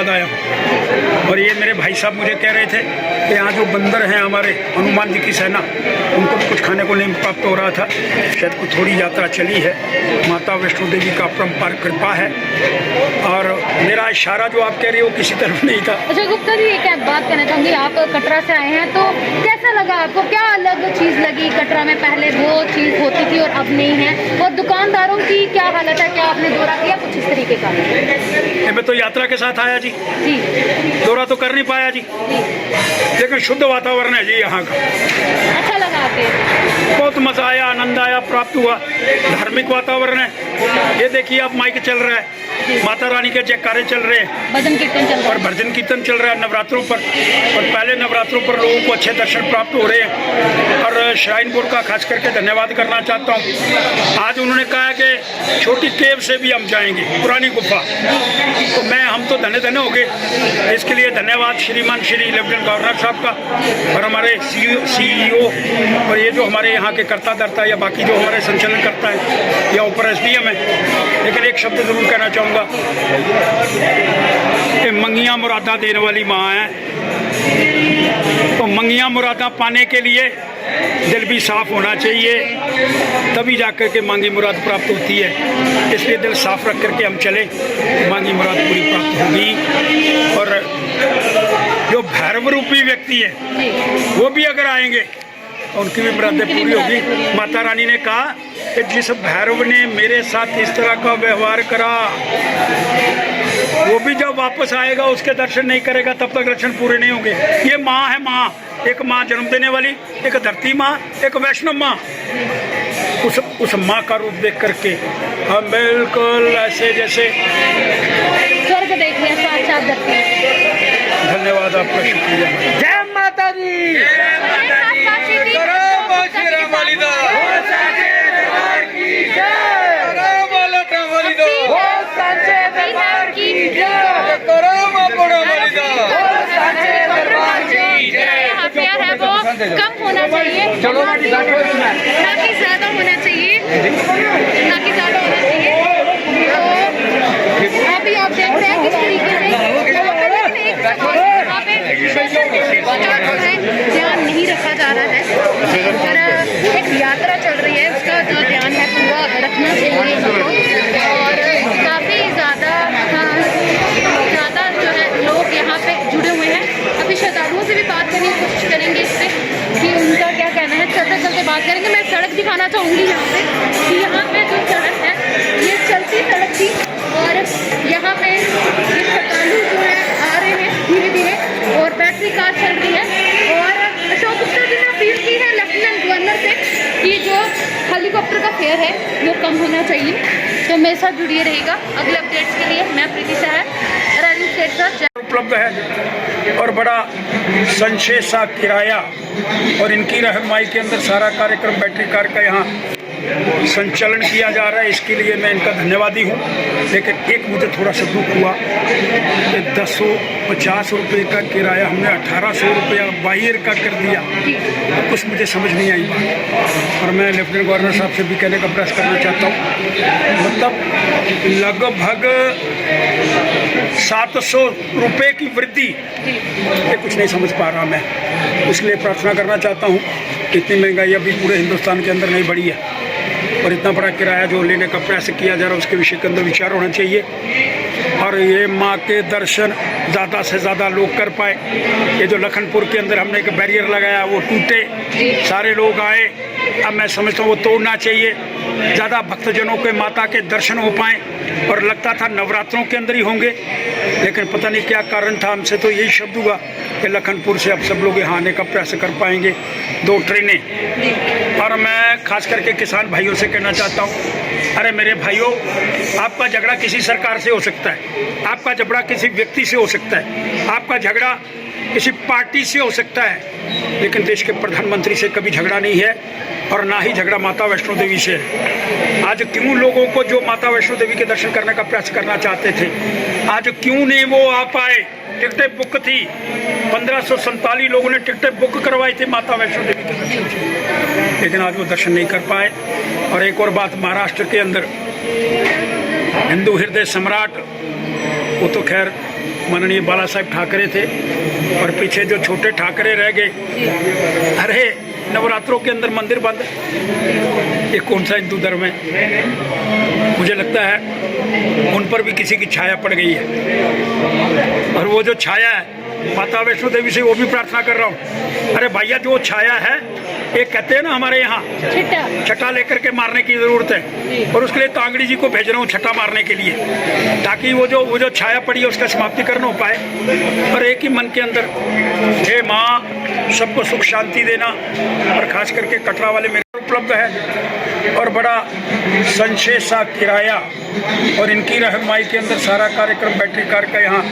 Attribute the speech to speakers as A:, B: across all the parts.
A: बाद आया हूँ। और ये मेरे भाई साहब मुझे कह रहे थे कि यहाँ जो बंदर हैं हमारे हनुमान जी की सेना, उनको भी कुछ खाने को नहीं प्राप्त हो रहा था। शायद कुछ थोड़ी यात्रा चली है। माता वैष्णो देवी का अपरंपार कृपा है। और मेरा इशारा जो आप कह रहे हो किसी तरफ नहीं था।
B: अच्छा गुप्ता जी, एक बात कहना चाहूँगी, आप कटरा से आए हैं तो कैसा लगा आपको? क्या अलग चीज़ लगी कटरा में? पहले वो चीज़ होती थी और अब नहीं है, और दुकानदारों की क्या हालत है? क्या आपने दौरा किया कुछ इस तरीके का?
A: मैं तो यात्रा के साथ आया जी, दौरा तो कर नहीं पाया जी, लेकिन शुद्ध वातावरण है जी यहाँ का।
B: अच्छा लगा आपके?
A: बहुत मजा आया, आनंद आया, प्राप्त हुआ। धार्मिक वातावरण है। ये देखिए आप, माइक चल रहा है, माता रानी के जयकारे चल रहे हैं,
B: भजन कीर्तन चल रहा है,
A: और भजन कीर्तन चल रहा है नवरात्रों पर। और पहले नवरात्रों पर लोगों को अच्छे दर्शन प्राप्त हो रहे हैं। और श्राइन बोर्ड का खास करके धन्यवाद करना चाहता हूँ। आज उन्होंने कहा कि छोटी केव से भी हम जाएंगे, पुरानी गुफा, तो हम तो धन्य धन्य हो गए। इसके लिए धन्यवाद श्रीमान श्री लेफ्टिनेंट गवर्नर साहब का और हमारे CEO और ये जो हमारे यहाँ के कर्ता धर्ता या बाकी जो हमारे संचालन करता है या ऊपर SDM है। लेकिन एक शब्द जरूर कहना चाहूँगा कि मंगियाँ मुरादा देने वाली माँ है, तो मंगियाँ मुरादा पाने के लिए दिल भी साफ होना चाहिए, तभी जाकर के मांगी मुराद प्राप्त होती है। इसलिए दिल साफ रख करके हम चले, मांगी मुराद पूरी प्राप्त होगी। और जो भैरव रूपी व्यक्ति है वो भी अगर आएंगे उनकी भी मुरादें पूरी होगी। माता रानी ने कहा कि जिस भैरव ने मेरे साथ इस तरह का व्यवहार करा, वो भी जब वापस आएगा उसके दर्शन नहीं करेगा तब तक दर्शन पूरे नहीं होंगे। ये माँ है, माँ, एक माँ जन्म देने वाली, एक धरती माँ, एक वैष्णव माँ। उस माँ का रूप देख करके हम बिल्कुल ऐसे जैसे
B: स्वर्ग देख लिया, साक्षात धरती।
A: धन्यवाद, आपका शुक्रिया।
C: जय माता दी।
B: कम होना चाहिए, ना कि ज्यादा होना चाहिए, ना कि ज्यादा होना चाहिए। तो अभी आप देख रहे हैं किस तरीके से ध्यान नहीं रखा जा रहा है, और एक यात्रा चल रही है उसका जो ध्यान है पूरा रखना चाहिए। और काफ़ी ज़्यादा जो है लोग यहाँ पे जुड़े हुए हैं। अभी श्रद्धालुओं से भी बात करने की कोशिश करेंगे इस पर कि उनका क्या कहना है। चलते चलते बात करेंगे। मैं सड़क दिखाना चाहूँगी यहाँ पे कि यहाँ पे जो सड़क है ये चलती सड़क थी, और यहाँ पे ये श्रद्धालु जो है आ रहे हैं धीरे धीरे, और बैटरी कार चल रही है। और अशोक गुप्ता जी ने अपील की है लेफ्टिनेंट गवर्नर से कि जो हेलीकॉप्टर का फेयर है वो कम होना चाहिए। तो मेरे साथ जुड़िए रहेगा अगले अपडेट्स के लिए। मैं प्रीति शाह, रनिंग स्टेट सर
A: उपलब्ध है और बड़ा संशय सा किराया और इनकी रहनुमाई के अंदर सारा कार्यक्रम बैटरी कार का यहाँ संचालन किया जा रहा है। इसके लिए मैं इनका धन्यवादी हूँ। लेकिन एक मुझे थोड़ा सा दुख हुआ कि 1050 रुपये का किराया हमने 1800 रुपया बाहर का कर दिया, तो कुछ मुझे समझ नहीं आई बात। और मैं लेफ्टिनेंट गवर्नर साहब से भी कहने का प्रयास करना चाहता हूँ, मतलब लगभग 700 रुपये की वृद्धि, ये कुछ नहीं समझ पा रहा मैं। इसलिए प्रार्थना करना चाहता हूँ, इतनी महंगाई अभी पूरे हिंदुस्तान के अंदर नहीं बढ़ी है, और इतना बड़ा किराया जो लेने का प्रयास किया जा रहा है उसके विषय के अंदर विचार होना चाहिए। और ये माँ के दर्शन ज़्यादा से ज़्यादा लोग कर पाए। ये जो लखनपुर के अंदर हमने एक बैरियर लगाया वो टूटे, सारे लोग आए, अब मैं समझता हूँ वो तोड़ना चाहिए, ज़्यादा भक्तजनों के माता के दर्शन हो पाएँ। और लगता था नवरात्रों के अंदर ही होंगे, लेकिन पता नहीं क्या कारण था। हमसे तो यही शब्द हुआ कि लखनपुर से अब सब लोग यहाँ आने का प्रयास कर पाएंगे, 2 ट्रेनें। और मैं खास करके किसान भाइयों से कहना चाहता हूँ, अरे मेरे भाइयों, आपका झगड़ा किसी सरकार से हो सकता है, आपका झगड़ा किसी व्यक्ति से हो सकता है, आपका झगड़ा किसी पार्टी से हो सकता है, लेकिन देश के प्रधानमंत्री से कभी झगड़ा नहीं है, और ना ही झगड़ा माता वैष्णो देवी से है। आज क्यों लोगों को जो माता वैष्णो देवी के दर्शन करने का प्रयास करना चाहते थे, आज क्यों नहीं वो आ पाए? टिकटें बुक थी, 1547 लोगों ने टिकटें बुक करवाई थी माता वैष्णो देवी के दर्शन से, लेकिन आज वो दर्शन नहीं कर पाए। और एक और बात, महाराष्ट्र के अंदर हिंदू हृदय सम्राट, वो तो खैर माननीय बाला साहब ठाकरे थे और पीछे जो छोटे ठाकरे रह गए। अरे नवरात्रों के अंदर मंदिर बंद, ये कौन सा हिंदू धर्म है? मुझे लगता है उन पर भी किसी की छाया पड़ गई है, और वो जो छाया है माता वैष्णो देवी से वो भी प्रार्थना कर रहा हूँ। अरे भैया जो छाया है, एक कहते हैं ना हमारे यहाँ छटा लेकर के मारने की जरूरत है, और उसके लिए तांगड़ी जी को भेज रहा हूँ छटा मारने के लिए, ताकि वो जो छाया पड़ी है उसका समाप्तिकरण हो पाए। और एक ही मन के अंदर, हे माँ सबको सुख शांति देना, और खास करके कटरा वाले मेरे उपलब्ध है और बड़ा संशय सा किराया, और इनकी रहनुमाई के अंदर सारा कार्यक्रम बैटरी कार का यहाँ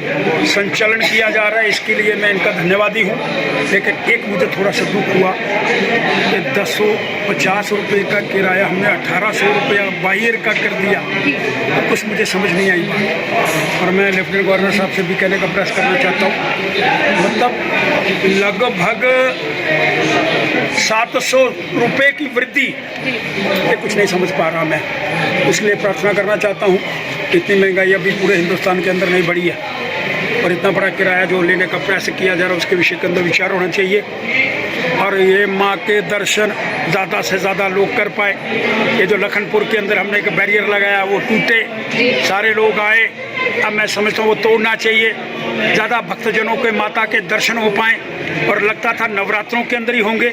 A: संचालन किया जा रहा है। इसके लिए मैं इनका धन्यवादी हूँ। लेकिन एक मुझे थोड़ा सा दुख हुआ कि 1050 रुपये का किराया हमने 1800 रुपया बाहर का कर दिया, तो कुछ मुझे समझ नहीं आई बात। और मैं लेफ्टिनेंट गवर्नर साहब से भी कहने का प्रयास करना चाहता हूँ, मतलब लगभग 700 रुपये की वृद्धि, ये कुछ नहीं समझ पा रहा मैं। इसलिए प्रार्थना करना चाहता हूँ, इतनी महंगाई अभी पूरे हिंदुस्तान के अंदर नहीं बढ़ी है, और इतना बड़ा किराया जो लेने का प्रयास किया जा रहा है उसके विषय के अंदर विचार होना चाहिए, और ये माँ के दर्शन ज़्यादा से ज़्यादा लोग कर पाए। ये जो लखनपुर के अंदर हमने एक बैरियर लगाया वो टूटे, सारे लोग आए, अब मैं समझता हूँ वो तोड़ना चाहिए, ज़्यादा भक्तजनों के माता के दर्शन हो पाएँ। और लगता था नवरात्रों के अंदर ही होंगे,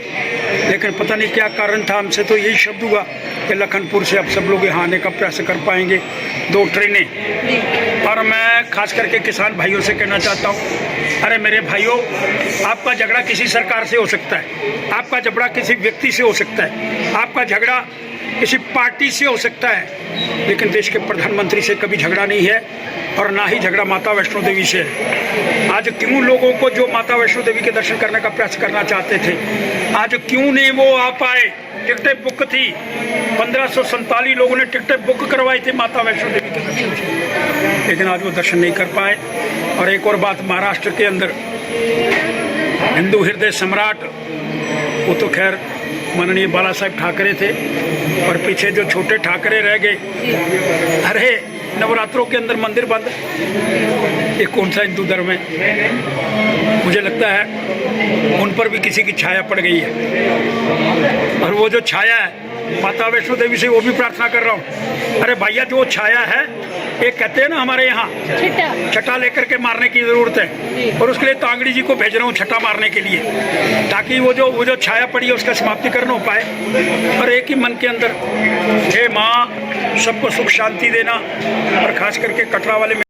A: लेकिन पता नहीं क्या कारण था। हमसे तो यही शब्द हुआ कि लखनपुर से अब सब लोग यहाँ आने का प्रयास कर पाएंगे, 2 ट्रेनें। और मैं खास करके किसान भाइयों से कहना चाहता हूँ, अरे मेरे भाइयों, आपका झगड़ा किसी सरकार से हो सकता है, आपका झगड़ा किसी व्यक्ति से हो सकता है, आपका झगड़ा किसी पार्टी से हो सकता है, लेकिन देश के प्रधानमंत्री से कभी झगड़ा नहीं है, और ना ही झगड़ा माता वैष्णो देवी से है। आज क्यों लोगों को जो माता वैष्णो देवी के दर्शन करने का प्रयास करना चाहते थे, आज क्यों नहीं वो आ पाए? टिकटें बुक थी, 1547 लोगों ने टिकटें बुक करवाई थी माता वैष्णो देवी के दर्शन से, लेकिन आज वो दर्शन नहीं कर पाए। और एक और बात, महाराष्ट्र के अंदर हिंदू हृदय सम्राट, वो तो खैर माननीय बाला साहब ठाकरे थे, और पीछे जो छोटे ठाकरे रह गए। अरे नवरात्रों के अंदर मंदिर बंद, ये कौन सा हिंदू धर्म है? मुझे लगता है उन पर भी किसी की छाया पड़ गई है, और वो जो छाया है माता वैष्णो देवी से वो भी प्रार्थना कर रहा हूँ। अरे भैया जो छाया है, एक कहते हैं ना हमारे यहाँ छटा लेकर के मारने की जरूरत है, और उसके लिए तांगड़ी जी को भेज रहा हूँ छटा मारने के लिए, ताकि वो जो छाया पड़ी है उसका समाप्तिकरण हो पाए। और एक ही मन के अंदर, हे माँ सबको सुख शांति देना, और खास करके कटरा वाले